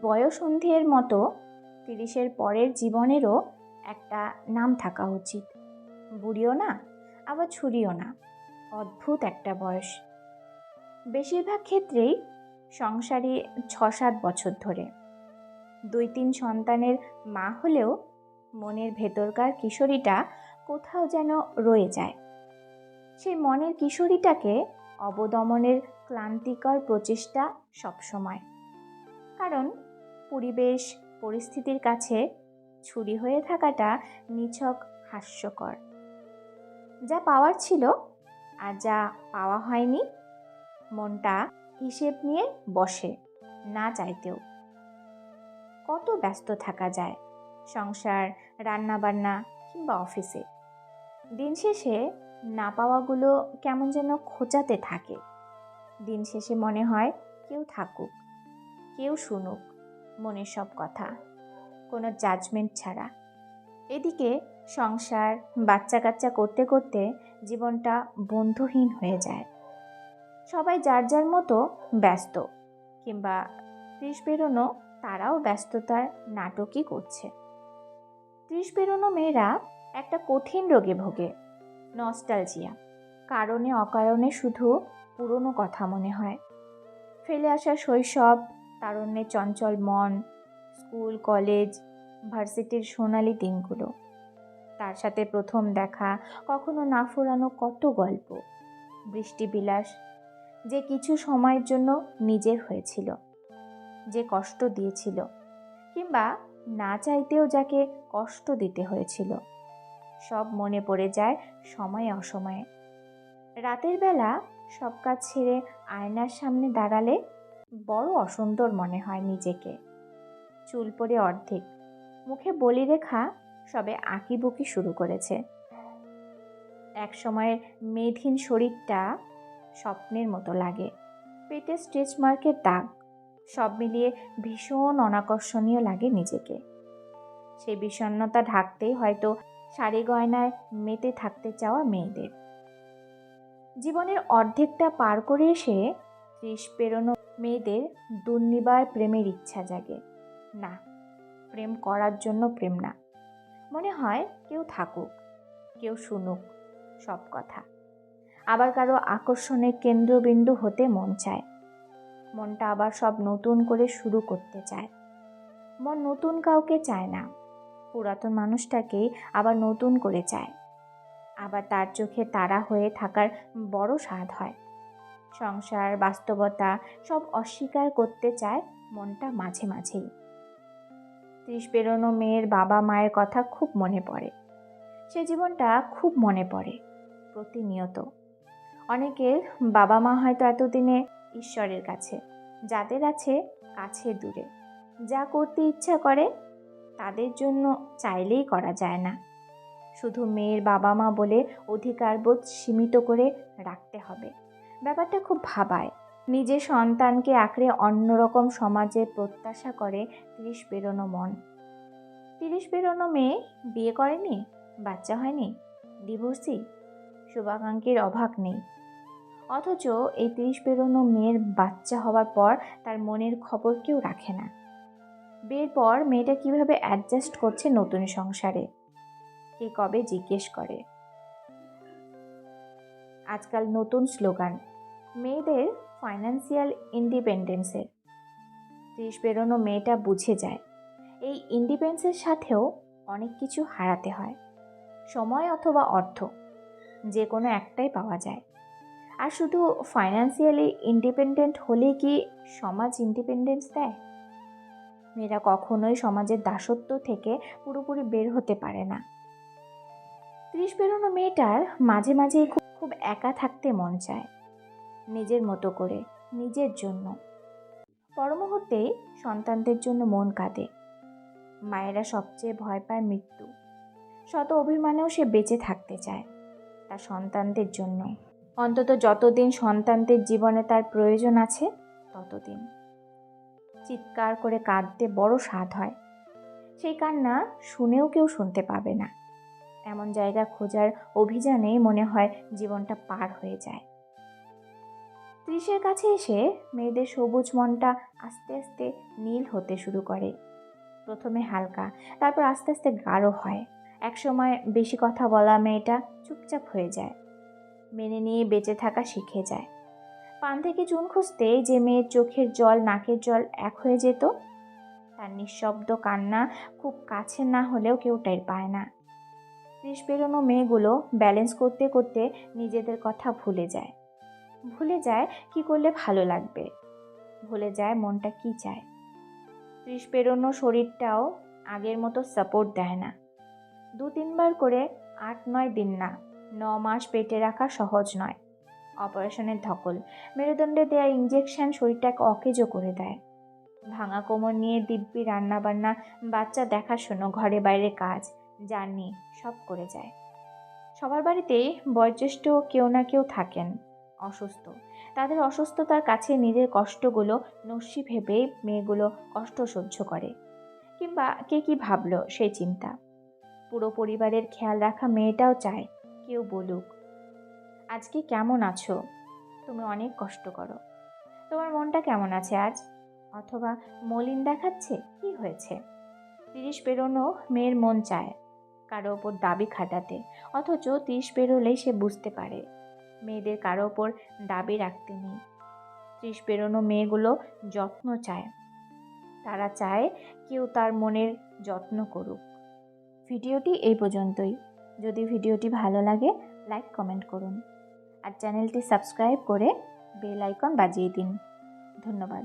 বয়সন্ধির মতো 30-এর পরের জীবনেরও একটা নাম থাকা উচিত। বুড়িও না, আবার ছুরিও না, অদ্ভুত একটা বয়স। বেশিরভাগ ক্ষেত্রেই সংসারী 6-7 বছর ধরে 2-3 সন্তানের মা হলেও মনের ভেতরকার কিশোরীটা কোথাও যেন রয়ে যায়। সেই মনের কিশোরীটাকে অবদমনের ক্লান্তিকর প্রচেষ্টা সবসময়। কারণ পরিবেশ পরিস্থিতির কাছে ছুরি হয়ে থাকাটা নিছক হাস্যকর। যা পাওয়ার ছিল আর যা পাওয়া হয়নি, মনটা হিসেব নিয়ে বসে না চাইতেও। কত ব্যস্ত থাকা যায় সংসার, রান্নাবান্না কিংবা অফিসে। দিন শেষে না পাওয়াগুলো কেমন যেন খোঁচাতে থাকে। দিন শেষে মনে হয় কেউ থাকুক, কেউ শুনুক মনের সব কথা, কোনো জাজমেন্ট ছাড়া। এদিকে সংসার, বাচ্চা কাচ্চা করতে করতে জীবনটা বন্ধুহীন হয়ে যায়। সবাই যার যার মতো ব্যস্ত, কিংবা 30 পেরোনো তারাও ব্যস্ততার নাটকই করছে। 30 পেরোনো মেয়েরা একটা কঠিন রোগে ভোগে, নস্টালজিয়া। কারণে অকারণে শুধু পুরনো কথা মনে হয়। ফেলে আসা শৈশব, তারুণ্যের চঞ্চল মন, স্কুল, কলেজ, ভার্সিটির সোনালি দিনগুলো, তার সাথে প্রথম দেখা, কখনো না ফুরানো কত গল্প, বৃষ্টিবিলাস, যে কিছু সময়ের জন্য নিজের হয়েছিল, যে কষ্ট দিয়েছিল, কিংবা না চাইতেও যাকে কষ্ট দিতে হয়েছিল, সব মনে পড়ে যায় সময়ে অসময়ে। রাতের বেলা সব কাজ ছেড়ে আয়নার সামনে দাঁড়ালে বড় অসুন্দর মনে হয় নিজেকে। চুল পড়ে অর্ধেক, মুখে বলি রেখা সবে আঁকিবুকি শুরু করেছে। এক সময়ের মেধহীন শরীরটা স্বপ্নের মতো লাগে। পেটে স্ট্রেচ মার্কের দাগ, সব মিলিয়ে ভীষণ অনাকর্ষণীয় লাগে নিজেকে। সেই বিষণ্ণতা ঢাকতেই হয়তো শাড়ি গয়নায় মেতে থাকতে চাওয়া মেয়েদের। জীবনের অর্ধেকটা পার করে এসে 30 পেরোনো মেয়েদের দুর্নিবার প্রেমের ইচ্ছা জাগে। না, প্রেম করার জন্য প্রেম না, মনে হয় কেউ থাকুক, কেউ শুনুক সব কথা। আবার কারো আকর্ষণের কেন্দ্রবিন্দু হতে মন চায়। মনটা আবার সব নতুন করে শুরু করতে চায়। মন নতুন কাউকে চায় না, পুরাতন মানুষটাকেই আবার নতুন করে চায়। আবার তার চোখে তারা হয়ে থাকার বড় স্বাদ হয়। সংসার, বাস্তবতা সব অস্বীকার করতে চায় মনটা মাঝে মাঝেই। 30 পেরোনো মেয়ের বাবা মায়ের কথা খুব মনে পড়ে। সে জীবনটা খুব মনে পড়ে প্রতিনিয়ত। অনেকের বাবা মা হয়তো এতদিনে ঈশ্বরের কাছে, যাদের আছে কাছে দূরে। যা করতে ইচ্ছা করে তাদের জন্য চাইলেই করা যায় না। শুধু মেয়ের বাবা মা বলে অধিকারবোধ সীমিত করে রাখতে হবে। ব্যাপারটা খুব ভাবায়। নিজের সন্তানকে আঁকড়ে অন্যরকম সমাজে প্রত্যাশা করে 30 পেরোনো মন। 30 পেরোনো মেয়ে বিয়ে করেনি, বাচ্চা হয়নি, ডিভোর্সি, শুভাকাঙ্ক্ষীর অভাব নেই। অথচ এই 30 পেরোনো মেয়ের বাচ্চা হওয়ার পর তার মনের খবর কেউ রাখে না। বিয়ের পর মেয়েটা কিভাবে অ্যাডজাস্ট করছে নতুন সংসারে, কে কবে জিজ্ঞেস করে। আজকাল নতুন স্লোগান মেয়েদের ফাইন্যান্সিয়াল ইন্ডিপেন্ডেন্সের। 30 পেরোনো মেয়েটা বুঝে যায় এই ইন্ডিপেন্ডেন্সের সাথেও অনেক কিছু হারাতে হয়। সময় অথবা অর্থ, যে কোনো একটাই পাওয়া যায়। আর শুধু ফাইন্যান্সিয়ালি ইন্ডিপেন্ডেন্ট হলেই কি সমাজ ইন্ডিপেন্ডেন্স দেয়? মেয়েরা কখনোই সমাজের দাসত্ব থেকে পুরোপুরি বের হতে পারে না। 30 পেরোনো মেয়েটার মাঝে মাঝেই খুব একা থাকতে মন চায়, নিজের মতো করে, নিজের জন্য। পরমুহূর্তেই সন্তানদের জন্য মন কাঁদে। মায়েরা সবচেয়ে ভয় পায় মৃত্যু। শত অভিমানেও সে বেঁচে থাকতে চায় তার সন্তানদের জন্য। অন্তত যতদিন সন্তানদের জীবনে তার প্রয়োজন আছে ততদিন। চিৎকার করে কাঁদতে বড় স্বাদ হয়। সেই কান্না শুনেও কেউ শুনতে পাবে না, এমন জায়গা খোঁজার অভিযানেই মনে হয় জীবনটা পার হয়ে যায়। ত্রিশের কাছে এসে মেয়েদের সবুজ মনটা আস্তে আস্তে নীল হতে শুরু করে। প্রথমে হালকা, তারপর আস্তে আস্তে গাঢ় হয়। একসময় বেশি কথা বলা মেয়েটা চুপচাপ হয়ে যায়, মেনে নিয়ে বেঁচে থাকা শিখে যায়। পান থেকে চুন খুঁজতে যে মেয়ের চোখের জল নাকের জল এক হয়ে যেত, তার নিঃশব্দ কান্না খুব কাছে না হলেও কেউ টের পায় না। 30 পেরোনো মেয়েগুলো ব্যালেন্স করতে করতে নিজেদের কথা ভুলে যায়। ভুলে যায় কি করলে ভালো লাগবে, ভুলে যায় মনটা কি চায়। 30 পেরোনো শরীরটাও আগের মতো সাপোর্ট দেয় না। 2-3 বার করে 8-9 দিন না, 9 মাস পেটে রাখা সহজ নয়। অপারেশনের ধকল, মেরুদণ্ডে দেয়া ইঞ্জেকশন শরীরটাকে অকেজো করে দেয়। ভাঙা কোমর নিয়ে দিব্যি রান্নাবান্না, বাচ্চা দেখাশোনো, ঘরে বাইরে কাজ, জার্নি সব করে যায়। সবার বাড়িতেই বয়োজ্যেষ্ঠ কেউ না কেউ থাকেন অসুস্থ। তাদের অসুস্থতার কাছে নিজের কষ্টগুলো নস্যি ভেবেই মেয়েগুলো কষ্ট সহ্য করে, কিংবা কে কি ভাবলো সেই চিন্তা। পুরো পরিবারের খেয়াল রাখা মেয়েটাও চায় কেউ বলুক, আজকে কেমন আছো, তুমি অনেক কষ্ট করো, তোমার মনটা কেমন আছে আজ, অথবা মলিন দেখাচ্ছে, কি হয়েছে। 30 পেরোনো মেয়ের মন চায় কারো ওপর দাবি খাটাতে, অথচ 30 পেরোলেই সে বুঝতে পারে মেয়েদের কারো ওপর দাবি রাখতে নেই। 30 পেরোনো মেয়েগুলো যত্ন চায়, তারা চায় কেউ তার মনের যত্ন করুক। ভিডিওটি এই পর্যন্তই। যদি ভিডিওটি ভালো লাগে লাইক কমেন্ট করুন, আর চ্যানেলটি সাবস্ক্রাইব করে বেল আইকন বাজিয়ে দিন। ধন্যবাদ।